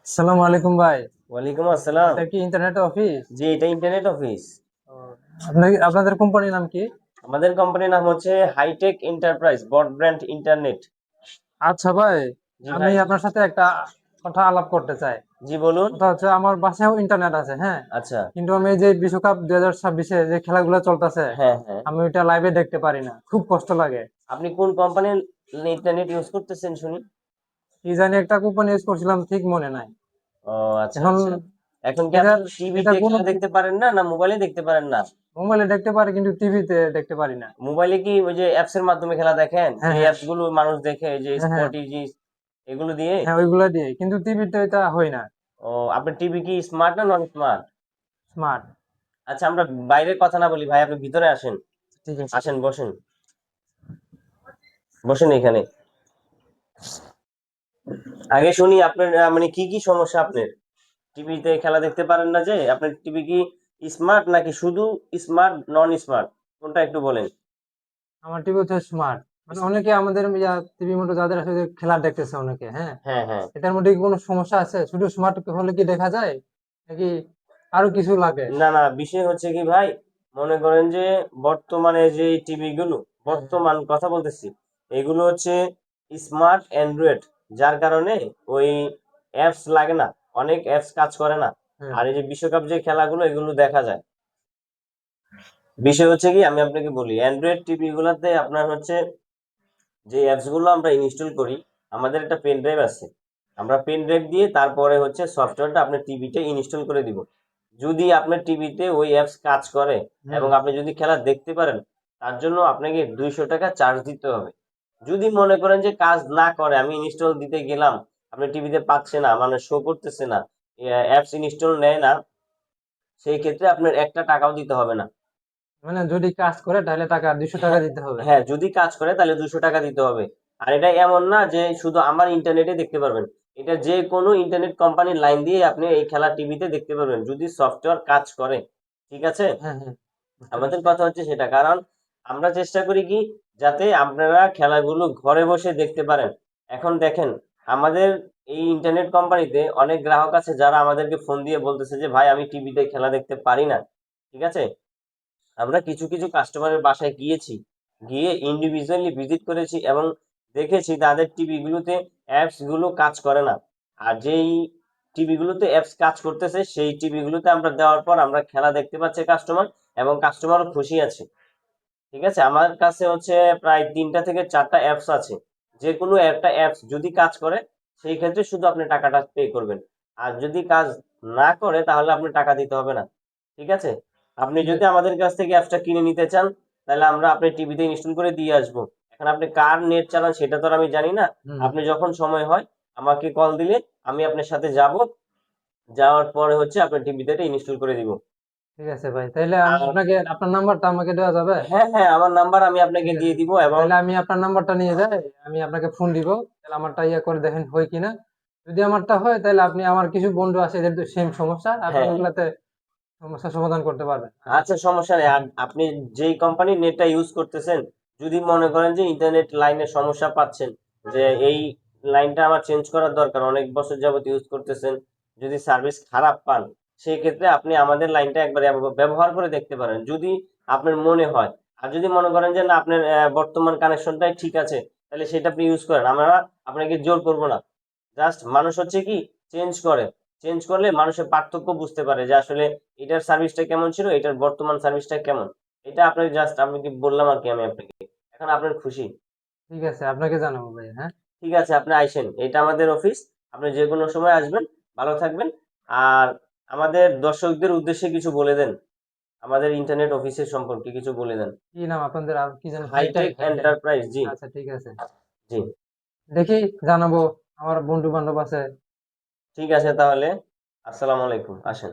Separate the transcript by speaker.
Speaker 1: আসসালামু আলাইকুম ভাই।
Speaker 2: ওয়ালাইকুম আসসালাম।
Speaker 1: এটা কি ইন্টারনেট অফিস?
Speaker 2: জি, এটা ইন্টারনেট অফিস।
Speaker 1: ও, আপনাদের কোম্পানির নাম কি?
Speaker 2: আমাদের কোম্পানির নাম হচ্ছে হাইটেক এন্টারপ্রাইজ ব্রডব্যান্ড ইন্টারনেট।
Speaker 1: আচ্ছা ভাই,
Speaker 2: জি
Speaker 1: আমি
Speaker 2: ভাই।
Speaker 1: আপনার সাথে একটা কথা আলাপ করতে চাই।
Speaker 2: জি বলুন।
Speaker 1: কথা হচ্ছে আমার বাসায়ও ইন্টারনেট আছে, হ্যাঁ,
Speaker 2: আচ্ছা।
Speaker 1: কিন্তু আমি এই যে বিশ্বকাপ 2026-এ যে খেলাগুলো চলতেছে,
Speaker 2: হ্যাঁ হ্যাঁ।
Speaker 1: আমি ওইটা লাইভে দেখতে পারি না, খুব কষ্ট লাগে।
Speaker 2: আপনি কোন কোম্পানির ইন্টারনেট ইউজ করতেছেন শুনি?
Speaker 1: কি জানি একটা কোম্পানি ইউজ করছিলাম, ঠিক মনে নাই
Speaker 2: ও আচ্ছা
Speaker 1: এখন।
Speaker 2: আচ্ছা। এখন কি
Speaker 1: এটা
Speaker 2: আপনি
Speaker 1: এটা
Speaker 2: টিভিতে
Speaker 1: কোন,
Speaker 2: খেলা দেখতে পারেন না, না মোবাইলে দেখতে পারেন না?
Speaker 1: মোবাইলে দেখতে পারি কিন্তু টিভিতে দেখতে পারি না।
Speaker 2: মোবাইলে কি ওই যে অ্যাপস এর মাধ্যমে খেলা দেখেন, যে
Speaker 1: হ্যাঁ হ্যাঁ
Speaker 2: অ্যাপস গুলো মানুষ দেখে, এই যে
Speaker 1: হ্যাঁ হ্যাঁ
Speaker 2: স্পটিজি এগুলো দিয়ে?
Speaker 1: হ্যাঁ, ওইগুলা দিয়ে, কিন্তু টিভিতে এটা হয় না।
Speaker 2: ও, আপনার টিভি কি স্মার্ট না নন স্মার্ট?
Speaker 1: স্মার্ট।
Speaker 2: আচ্ছা, আমরা বাইরের কথা না বলি ভাই, আপনি ভিতরে আসেন।
Speaker 1: ঠিক আছে।
Speaker 2: আসেন, বসেন। বসেন এখানে। আগে শুনি আপনার মানে কি কি সমস্যা আপনার? টিভিতে খেলা দেখতে পারেন না যে? আপনার টিভি কি স্মার্ট নাকি শুধু স্মার্ট, নন স্মার্ট, কোনটা একটু বলেন।
Speaker 1: আমার টিভি হচ্ছে স্মার্ট। মানে অনেকে আমাদের টিভির মধ্যে যাদের আসলে খেলা দেখতেছে অনেকে, হ্যাঁ,
Speaker 2: হ্যাঁ হ্যাঁ।
Speaker 1: এটার মধ্যে কি কোনো সমস্যা আছে? শুধু স্মার্ট হলে কি দেখা যায় নাকি আরো কিছু লাগে?
Speaker 2: না না, বিষয় হচ্ছে কি ভাই, মনে করেন যে বর্তমানে যে টিভি গুলো,
Speaker 1: হ্যাঁ হ্যাঁ
Speaker 2: বর্তমান কথা বলতেছি, এগুলো হচ্ছে স্মার্ট অ্যান্ড্রয়েড, যার কারণে ওই অ্যাপস লাগে না, অনেক অ্যাপস কাজ করে না।
Speaker 1: হ্যাঁ।
Speaker 2: আর এই যে বিশ্বকাপ যে খেলাগুলো এগুলো দেখা যায়। বিষয় হচ্ছে কি, আমি আপনাকে বলি, অ্যান্ড্রয়েড টিভি গুলাতে আপনার হচ্ছে যে অ্যাপস গুলো আমরা ইনস্টল করি, আমাদের একটা পেন ড্রাইভ আছে, আমরা পেন ড্রাইভ দিয়ে তারপরে হচ্ছে সফটওয়্যারটা আপনার টিভিতে ইনস্টল করে দিব। যদি আপনার টিভিতে ওই অ্যাপস কাজ করে
Speaker 1: হুম।
Speaker 2: এবং আপনি যদি খেলা দেখতে পারেন, তার জন্য আপনাকে 200 টাকা চার্জ দিতে হবে। যদি মনে করেন যে কাজ না করে, আমি ইনস্টল দিতে গেলাম, আপনি টিভিতে পাচ্ছে না, মানে শো করতেছে না, অ্যাপস ইনস্টল নেয় না, সেই ক্ষেত্রে আপনার একটা টাকাও দিতে হবে না।
Speaker 1: মানে যদি কাজ করে তাহলে টাকা 200 টাকা
Speaker 2: হ্যাঁ
Speaker 1: দিতে হবে?
Speaker 2: হ্যাঁ, যদি কাজ করে তাহলে 200 টাকা দিতে হবে। আর এটা এমন না যে শুধু আমার ইন্টারনেটে দেখতে পারবেন, এটা যে কোনো ইন্টারনেট কোম্পানির লাইন দিয়ে আপনি এই খেলা টিভিতে দেখতে পারবেন, যদি সফটওয়্যার কাজ করে। ঠিক আছে?
Speaker 1: হ্যাঁ হ্যাঁ, বুঝতে
Speaker 2: আমাদের
Speaker 1: পারছি।
Speaker 2: কথা হচ্ছে সেটা, কারণ আমরা চেষ্টা করি কি, যাতে আপনারা খেলাগুলো ঘরে বসে দেখতে পারেন। এখন দেখেন, আমাদের এই ইন্টারনেট কোম্পানিতে অনেক গ্রাহক আছে যারা আমাদেরকে ফোন দিয়ে বলতেছে যে ভাই, আমি টিভিতে খেলা দেখতে পারি না। ঠিক আছে? আমরা কিছু কিছু কাস্টমারের বাসায় গিয়েছি, গিয়ে ইন্ডিভিজুয়ালি ভিজিট করেছি এবং দেখেছি তাদের টিভি গুলোতে অ্যাপস গুলো কাজ করে না। আর যেই টিভি গুলোতে অ্যাপস কাজ করতেছে, সেই টিভি গুলোতে আমরা দেওয়ার পর আমরা খেলা দেখতে পাচ্ছি কাস্টমার, এবং কাস্টমারও খুশি আছে। ঠিক আছে? আমার কাছে হচ্ছে প্রায় 3টা থেকে 4টা অ্যাপস আছে। যে কোনো একটা অ্যাপস যদি কাজ করে, সেই ক্ষেত্রে শুধু আপনি টাকাটা পে করবেন। আর যদি কাজ না করে তাহলে আপনি টাকা দিতে হবে না। ঠিক আছে? আপনি
Speaker 1: ঠিক
Speaker 2: যদি
Speaker 1: আছে।
Speaker 2: আমাদের কাছ থেকে অ্যাপসটা কিনে নিতে চান, তাহলে আমরা আপনার টিভিতে ইনস্টল করে দিয়ে আসবো। এখন আপনি কার নেট চালান সেটা তো আর আমি জানি না।
Speaker 1: হুম।
Speaker 2: আপনি যখন সময় হয় আমাকে কল দিলে আমি আপনার সাথে যাব, যাওয়ার পরে হচ্ছে আপনার টিভিতে এটা ইনস্টল করে দিব।
Speaker 1: ঠিক আছে ভাই, তাইলে আমি
Speaker 2: আর
Speaker 1: আপনাকে আপনার নাম্বারটা আমাকে দেওয়া যাবে?
Speaker 2: হ্যাঁ হ্যাঁ, আমার নাম্বার আমি আপনাকে
Speaker 1: ঠিক আছে,
Speaker 2: দিয়ে দিব, এবং
Speaker 1: তাহলে আমি আপনার নাম্বারটা নিয়ে যাই, আমি আপনাকে ফোন দিব। তাহলে আমারটা ইয়ে করে দেখেন হয় কিনা। যদি আমারটা হয় তাহলে আপনি, আমার কিছু বন্ধু আছে এদের তো সেম সমস্যা, আপনি
Speaker 2: হ্যাঁ,
Speaker 1: ওগুলাতে সমস্যার সমাধান করতে পারবেন।
Speaker 2: আচ্ছা সমস্যা নেই। আর আপনি যেই কোম্পানির নেটটা ইউজ করতেছেন, যদি মনে করেন যে ইন্টারনেট লাইনের সমস্যা পাচ্ছেন, যে এই লাইনটা আমার চেঞ্জ করার দরকার, অনেক বছর যাবত ইউজ করতেছেন, যদি সার্ভিস খারাপ পান, সেই ক্ষেত্রে আপনি আমাদের লাইনটা একবার ব্যবহার করে দেখতে পারেন, যদি আপনার মনে হয়। আর যদি মনে করেন যে না, আপনার বর্তমান কানেকশনটাই ঠিক আছে, তাহলে সেটা আপনি ইউজ করেন, আমরা আপনাকে জোর করব না। জাস্ট মানুষ হচ্ছে কি, চেঞ্জ করে, চেঞ্জ করলে মানুষের পার্থক্য বুঝতে পারে যে আসলে এটার সার্ভিসটা কেমন ছিল, এটার বর্তমান সার্ভিসটা কেমন। এটা আপনাকে জাস্ট আমি কি বললাম আর কি, আমি আপনাকে, এখন আপনার খুশি।
Speaker 1: ঠিক আছে, আপনাকে জানাবো ভাই, হ্যাঁ।
Speaker 2: ঠিক আছে, আপনি আইসেন, এটা আমাদের অফিস, আপনি যে কোনো সময় আসবেন। ভালো থাকবেন। আর আমাদের দর্শকদের উদ্দেশ্যে কিছু বলে দেন, আমাদের ইন্টারনেট অফিসের সম্পর্কে কিছু বলে দেন।
Speaker 1: কি নাম আপনাদের, আর কি জানি, hitech?
Speaker 2: Hitech
Speaker 1: hitech.
Speaker 2: Enterprise, ji.
Speaker 1: আচ্ছা ঠিক আছে,
Speaker 2: জি।
Speaker 1: দেখি, জানাবো। আমার বন্ধু বান্ধব আছে।
Speaker 2: ঠিক আছে তাহলে, আসসালামু আলাইকুম, আসেন।